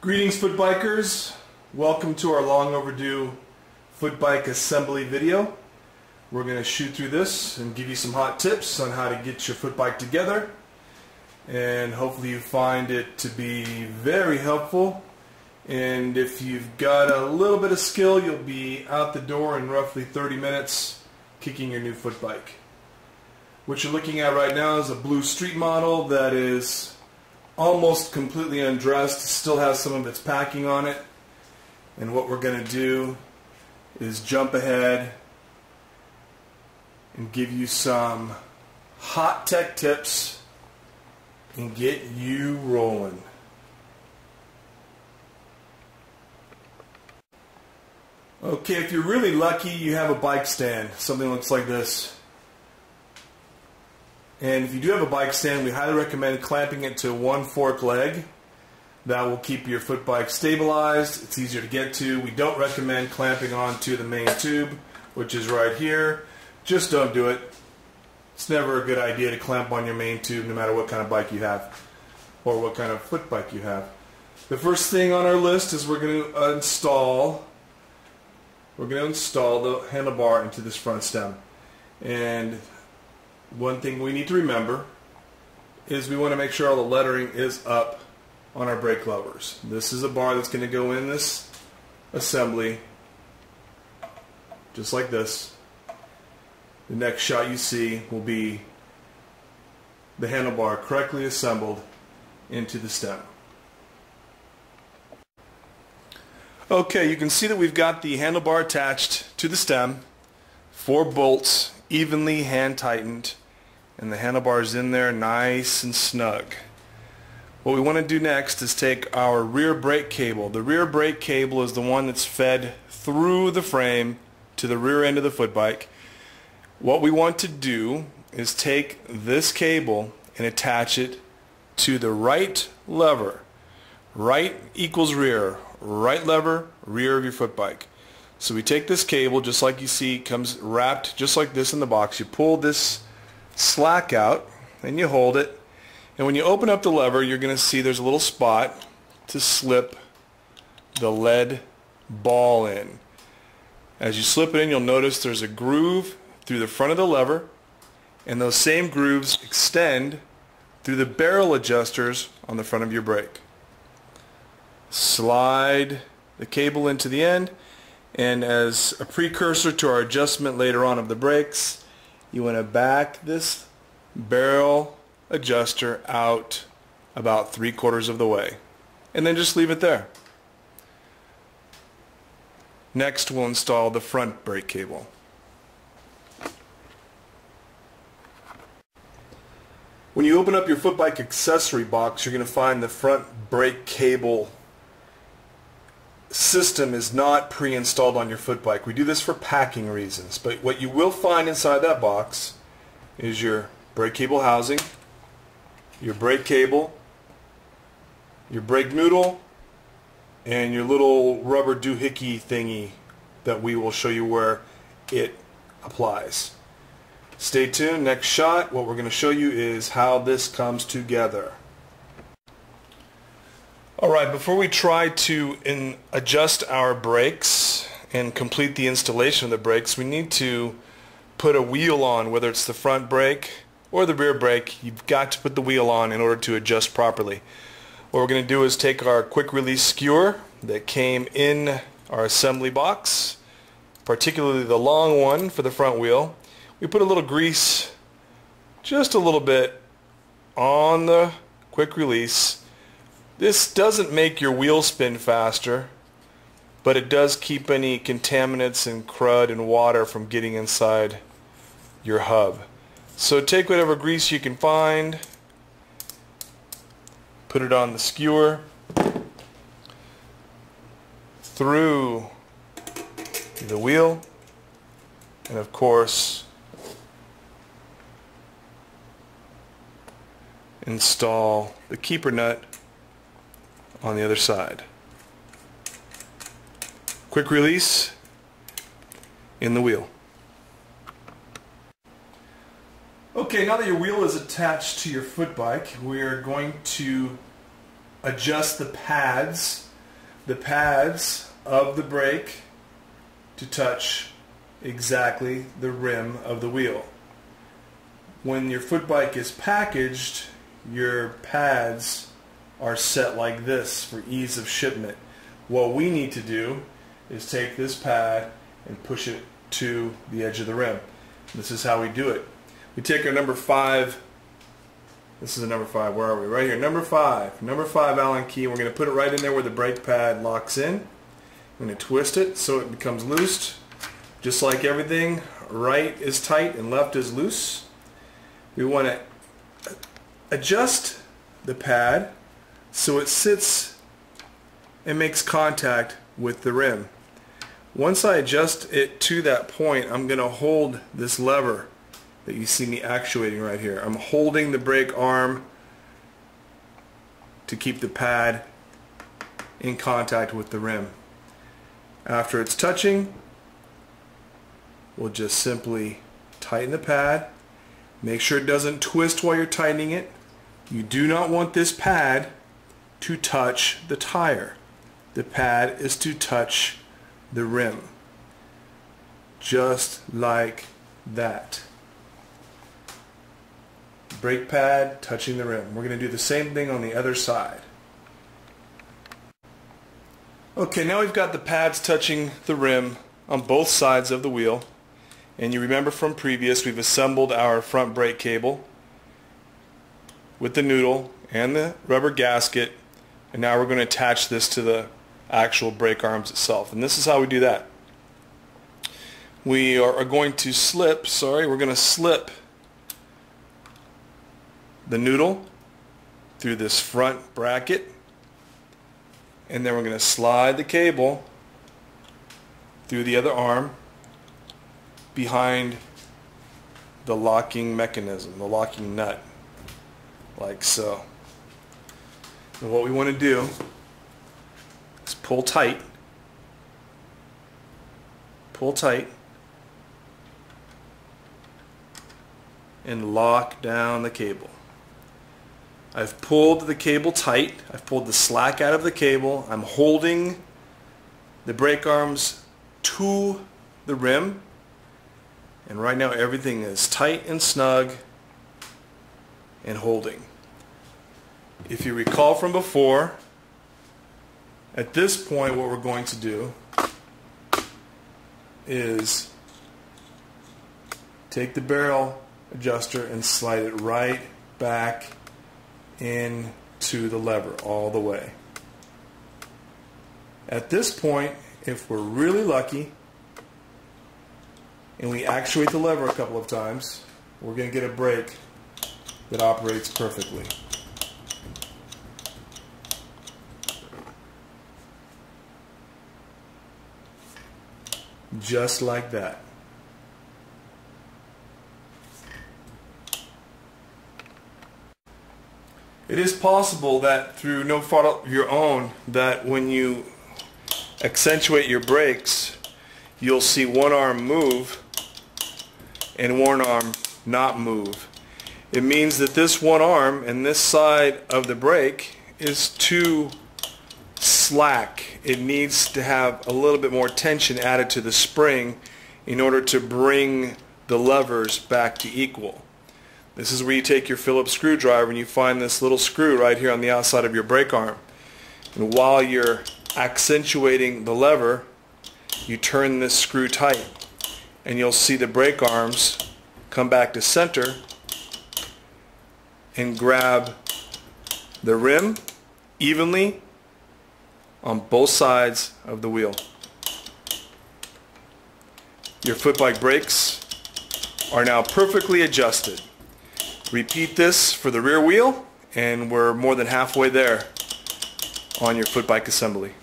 Greetings, foot bikers. Welcome to our long overdue Footbike Assembly video. We're going to shoot through this and give you some hot tips on how to get your foot bike together, and hopefully you find it to be very helpful. And if you've got a little bit of skill, you'll be out the door in roughly 30 minutes kicking your new foot bike. What you're looking at right now is a blue street model that is almost completely undressed, still has some of its packing on it. And what we're going to do is jump ahead and give you some hot tech tips and get you rolling. Okay, if you're really lucky, you have a bike stand. Something that looks like this. And if you do have a bike stand, we highly recommend clamping it to one fork leg. That will keep your foot bike stabilized. It's easier to get to. We don't recommend clamping onto the main tube, which is right here. Just don't do it. It's never a good idea to clamp on your main tube no matter what kind of bike you have or what kind of foot bike you have. The first thing on our list is we're going to install the handlebar into this front stem. And one thing we need to remember is we want to make sure all the lettering is up on our brake levers. This is a bar that's going to go in this assembly just like this. The next shot you see will be the handlebar correctly assembled into the stem. Okay, you can see that we've got the handlebar attached to the stem, 4 bolts evenly hand tightened, and the handlebar is in there nice and snug. What we want to do next is take our rear brake cable. The rear brake cable is the one that's fed through the frame to the rear end of the foot bike. What we want to do is take this cable and attach it to the right lever. Right equals rear. Right lever, rear of your foot bike. So we take this cable, just like you see, comes wrapped just like this in the box. You pull this slack out and you hold it, and when you open up the lever, you're going to see there's a little spot to slip the lead ball in. As you slip it in, you'll notice there's a groove through the front of the lever, and those same grooves extend through the barrel adjusters on the front of your brake. Slide the cable into the end, and as a precursor to our adjustment later on of the brakes, you want to back this barrel adjuster out about 3/4 of the way, and then just leave it there. Next, we'll install the front brake cable. When you open up your foot bike accessory box, you're going to find the front brake cable system is not pre-installed on your foot bike. We do this for packing reasons, but what you will find inside that box is your brake cable housing, your brake cable, your brake noodle, and your little rubber doohickey thingy that we will show you where it applies. Stay tuned. Next shot, what we're going to show you is how this comes together. Alright, before we try to adjust our brakes and complete the installation of the brakes, we need to put a wheel on, whether it's the front brake or the rear brake. You've got to put the wheel on in order to adjust properly. What we're going to do is take our quick release skewer that came in our assembly box, particularly the long one for the front wheel. We put a little grease, just a little bit, on the quick release. This doesn't make your wheel spin faster, but it does keep any contaminants and crud and water from getting inside your hub. So take whatever grease you can find, put it on the skewer, through the wheel, and of course install the keeper nut on the other side. Quick release in the wheel. Okay, now that your wheel is attached to your foot bike, we are going to adjust the pads the pads of the brake to touch exactly the rim of the wheel. When your foot bike is packaged, your pads are set like this for ease of shipment. What we need to do is take this pad and push it to the edge of the rim. This is how we do it. We take our number 5. This is a number 5. Where are we? Right here. Number 5. Number 5 Allen key. We're going to put it right in there where the brake pad locks in. I'm going to twist it so it becomes loose. Just like everything, right is tight and left is loose. We want to adjust the pad so it sits and makes contact with the rim. Once I adjust it to that point, I'm going to hold this lever that you see me actuating right here. I'm holding the brake arm to keep the pad in contact with the rim. After it's touching, we'll just simply tighten the pad. Make sure it doesn't twist while you're tightening it. You do not want this pad to touch the tire. The pad is to touch the rim. Just like that. Brake pad touching the rim. We're going to do the same thing on the other side. Okay, now we've got the pads touching the rim on both sides of the wheel. And you remember from previous, we've assembled our front brake cable with the noodle and the rubber gasket, and now we're going to attach this to the actual brake arms itself. And this is how we do that. We are going to slip the noodle through this front bracket, and then we're going to slide the cable through the other arm behind the locking mechanism, the locking nut, like so. And what we want to do is pull tight, and lock down the cable. I've pulled the cable tight, I've pulled the slack out of the cable, I'm holding the brake arms to the rim, and right now everything is tight and snug and holding. If you recall from before, at this point what we're going to do is take the barrel adjuster and slide it right back into the lever all the way. At this point, if we're really lucky and we actuate the lever a couple of times, we're going to get a brake that operates perfectly. Just like that. It is possible that through no fault of your own, that when you accentuate your brakes, you'll see one arm move and one arm not move. It means that this one arm and this side of the brake is too slack. It needs to have a little bit more tension added to the spring in order to bring the levers back to equal. This is where you take your Phillips screwdriver and you find this little screw right here on the outside of your brake arm. And while you're accentuating the lever, you turn this screw tight and you'll see the brake arms come back to center and grab the rim evenly on both sides of the wheel. Your foot bike brakes are now perfectly adjusted. Repeat this for the rear wheel and we're more than halfway there on your foot bike assembly.